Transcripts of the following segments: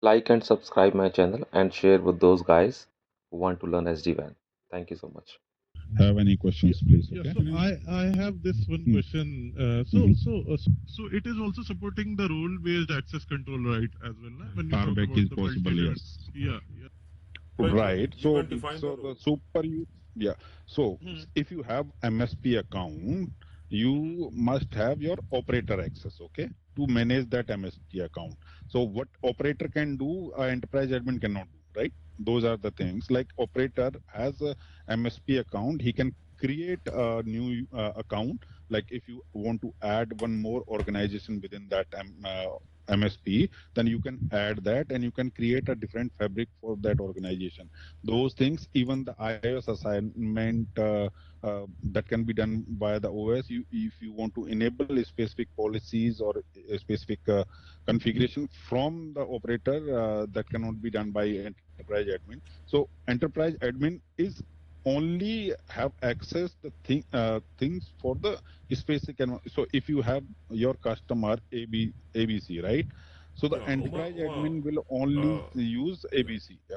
like and subscribe my channel and share with those guys who want to learn SD-WAN. Thank you so much. Have any questions, please? Yeah, Okay. so I have this one question. So it is also supporting the role-based access control, right? As well, na? When you talk RBAC about is the possible, multi-tenant. yes. Yeah, yeah. Right. You So, can define the so the role. super use, yeah. So, if you have MSP account, you must have your operator access, okay, to manage that MSP account. So, what operator can do, enterprise admin cannot do, right? Those are the things. Like operator has a MSP account, he can create a new account. Like if you want to add one more organization within that MSP, then you can add that and you can create a different fabric for that organization. Those things, even the iOS assignment that can be done by the OS, if you want to enable specific policies or a specific configuration from the operator, that cannot be done by enterprise admin. So enterprise admin is only have access the things for the specific. So if you have your customer ABC, right? So the Yeah, enterprise Uma, admin will only use yeah. ABC. Yeah.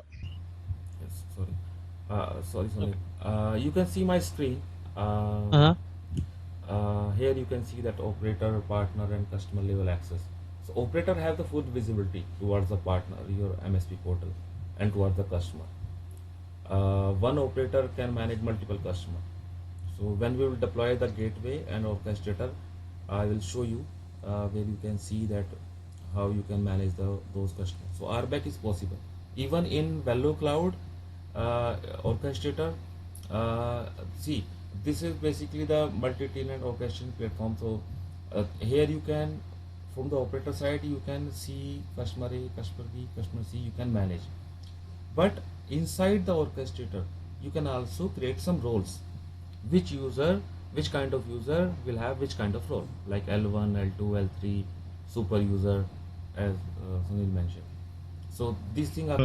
Yes, sorry. Sorry, Sunil. You can see my screen. Uh-huh. Here you can see that operator, partner, and customer level access. So operator have the full visibility towards the partner, your MSP portal, and towards the customer. One operator can manage multiple customers. So when we will deploy the gateway and orchestrator, I will show you where you can see that how you can manage those customers. So RBAC is possible. Even in Velocloud orchestrator, see, this is basically the multi-tenant orchestration platform. So here you can, from the operator side, you can see customer A, customer B, customer C, you can manage. But inside the orchestrator, you can also create some roles. Which kind of user will have which kind of role, like L1, L2, L3, super user, as Sunil mentioned. So these things are.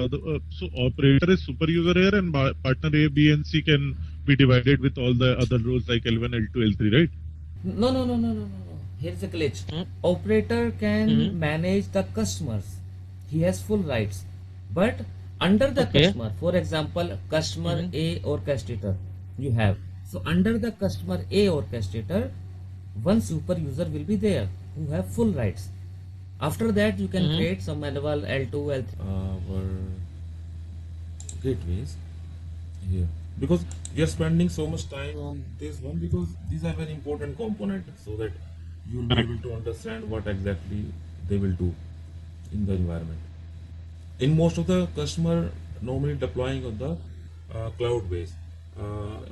So operator is super user here, and partner A, B, and C can be divided with all the other roles like L1, L2, L3, right? No. Here's a glitch. Operator can manage the customers. He has full rights. But under the Okay. customer, for example, customer A orchestrator, you have. So under the customer A orchestrator, one super user will be there who have full rights. After that, you can create some manual L2, L3. Our gateways here, because we are spending so much time on this one, because these are very important components, so that you will be able to understand what exactly they will do in the environment. In most of the customer normally deploying on the cloud base.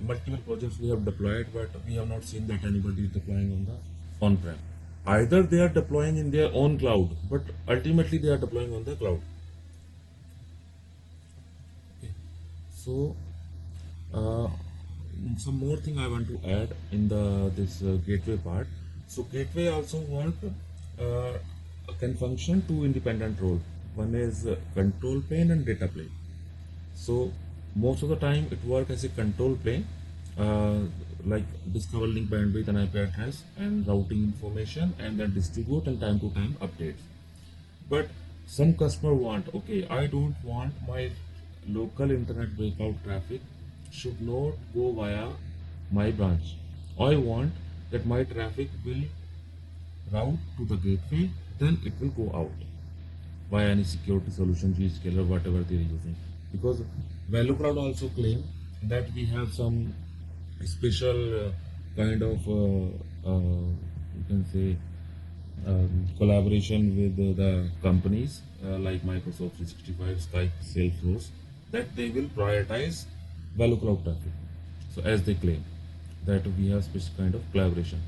Multiple projects we have deployed, but we have not seen that anybody is deploying on the on-prem. Either they are deploying in their own cloud, but ultimately they are deploying on the cloud. Okay. So uh, some more thing I want to add in the this gateway part. So gateway also work can function two independent role. One is control plane and data plane. So most of the time it work as a control plane, like discover link bandwidth and IP address and routing information, and then distribute and time to time updates. But some customer want, okay, I don't want my local internet breakout traffic should not go via my branch. I want that my traffic will route to the gateway, then it will go out via any security solution, Zscaler, whatever they are using. Because ValueCloud also claim that we have some special kind of you can say collaboration with the companies like Microsoft 365, Skype, Salesforce, that they will prioritize ValueCloud traffic. So as they claim that we have special kind of collaboration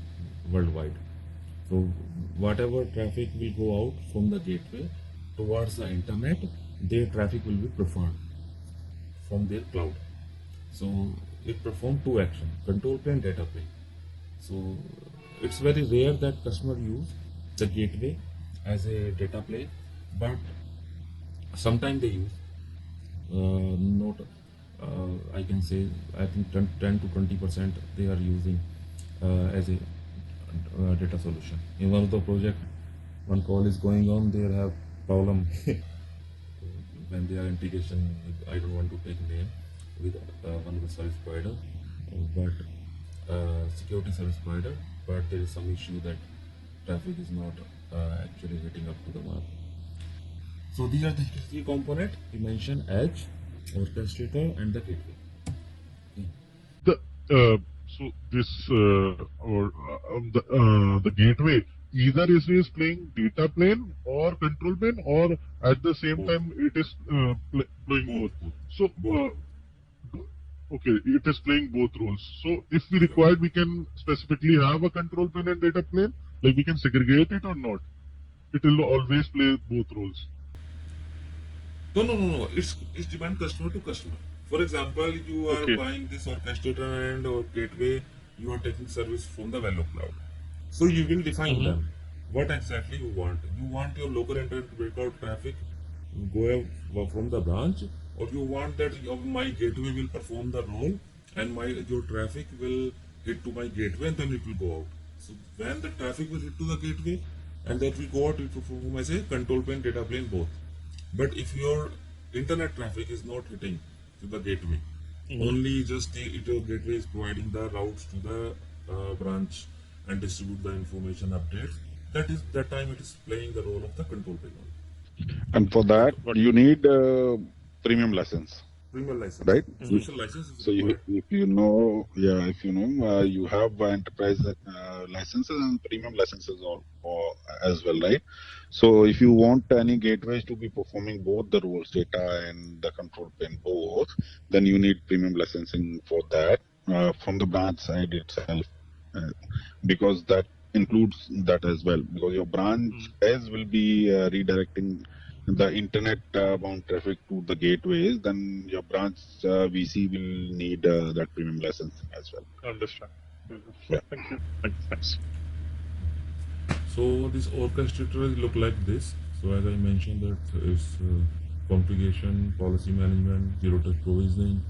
worldwide. So whatever traffic will go out from the gateway towards the internet, their traffic will be preferred from their cloud. So it performs two actions: control plane, data plane. So it's very rare that customer use the gateway as a data plane, but sometimes they use. Not I can say, I think 10 to 20% they are using as a data solution. In one of the project, one call is going on, they have problem when they are integration with, I don't want to take name, with one of the service provider, but security service provider, but there is some issue that traffic is not actually hitting up to the mark. So these are the three components we mentioned: edge, orchestrator, and the gateway. The so this or the gateway either is playing data plane or control plane, or at the same Both. time it is playing both. So Both. okay, it is playing both roles. So if we required, we can specifically have a control plane and data plane, like we can segregate it or not. It will always play both roles. No. It's depend customer to customer. For example, you are Okay. buying this orchestrator and or gateway, you are taking service from the Velocloud. So you will define them. What exactly you want? You want your local internet breakout traffic go from the branch, or you want that my gateway will perform the role and your traffic will hit to my gateway and then it will go out. So when the traffic will hit to the gateway and that will go out, it will perform as a control plane, data plane, both. But if your internet traffic is not hitting to the gateway, only just your gateway is providing the routes to the branch and distribute the information updates, that time it is playing the role of the control plane only. And for that, you need premium license, Premium license. right? Special license is So required. if you know, you have enterprise licenses and premium licenses as well, right? So if you want any gateways to be performing both the roles, data and the control plane both, then you need premium licensing for that from the branch side itself, because that includes that as well. Because your branch as will be redirecting the internet bound traffic to the gateways, then your branch VC will need that premium license as well. Understand. Yeah. Thank you. Thanks. So this orchestrator look like this. So as I mentioned, that is configuration, policy management, zero touch provisioning,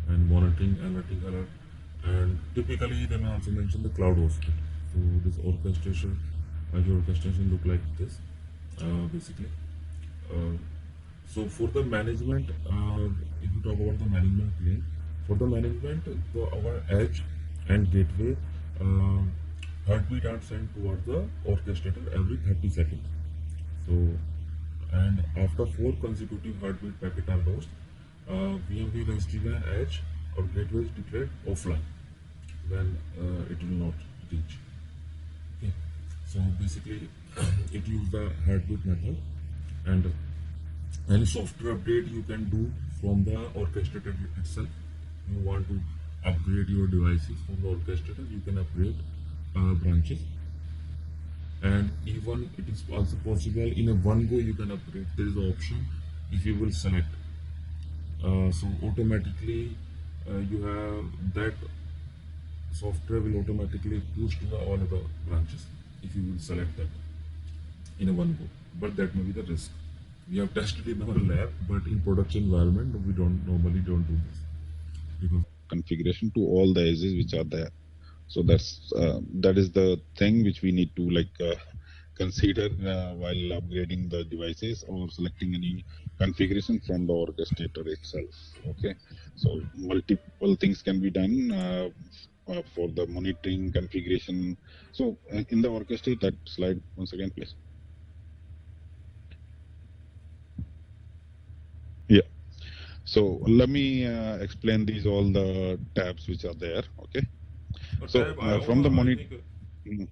and monitoring, analytic alert. And typically they may also mention the cloud hosting. So this orchestration, Azure orchestration look like this, basically. So for the management, if you talk about the management plane, for the management, our edge and gateway heartbeat are sent towards the orchestrator every 30 seconds. So, and after 4 consecutive heartbeat packet are lost, VMware SD-WAN edge or gateway is declared offline when it will not reach. Okay. So basically, it uses the heartbeat method, and any software update you can do from the orchestrator itself. You want to upgrade your devices from the orchestrator, you can upgrade branches, and even it is also possible in a one go you can upgrade. There is an option if you will select, so automatically you have that software will automatically push to the all other branches if you will select that in a one go, but that may be the risk. We have tested in our lab, but in production environment we normally don't do this because Configuration to all the edges which are there. So that is the thing which we need to consider while upgrading the devices or selecting any configuration from the orchestrator itself. Okay, so multiple things can be done for the monitoring configuration. So in the orchestrator, that slide once again, please. Yeah. So let me explain these all the tabs which are there. Okay. So from the monitor. I think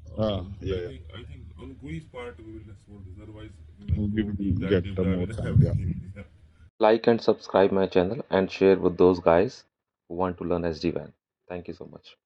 on GUI's part we will explore this. Otherwise, We go will deep get dive more in time. Yeah. everything. Yeah. Like and subscribe my channel and share with those guys who want to learn SD-WAN. Thank you so much.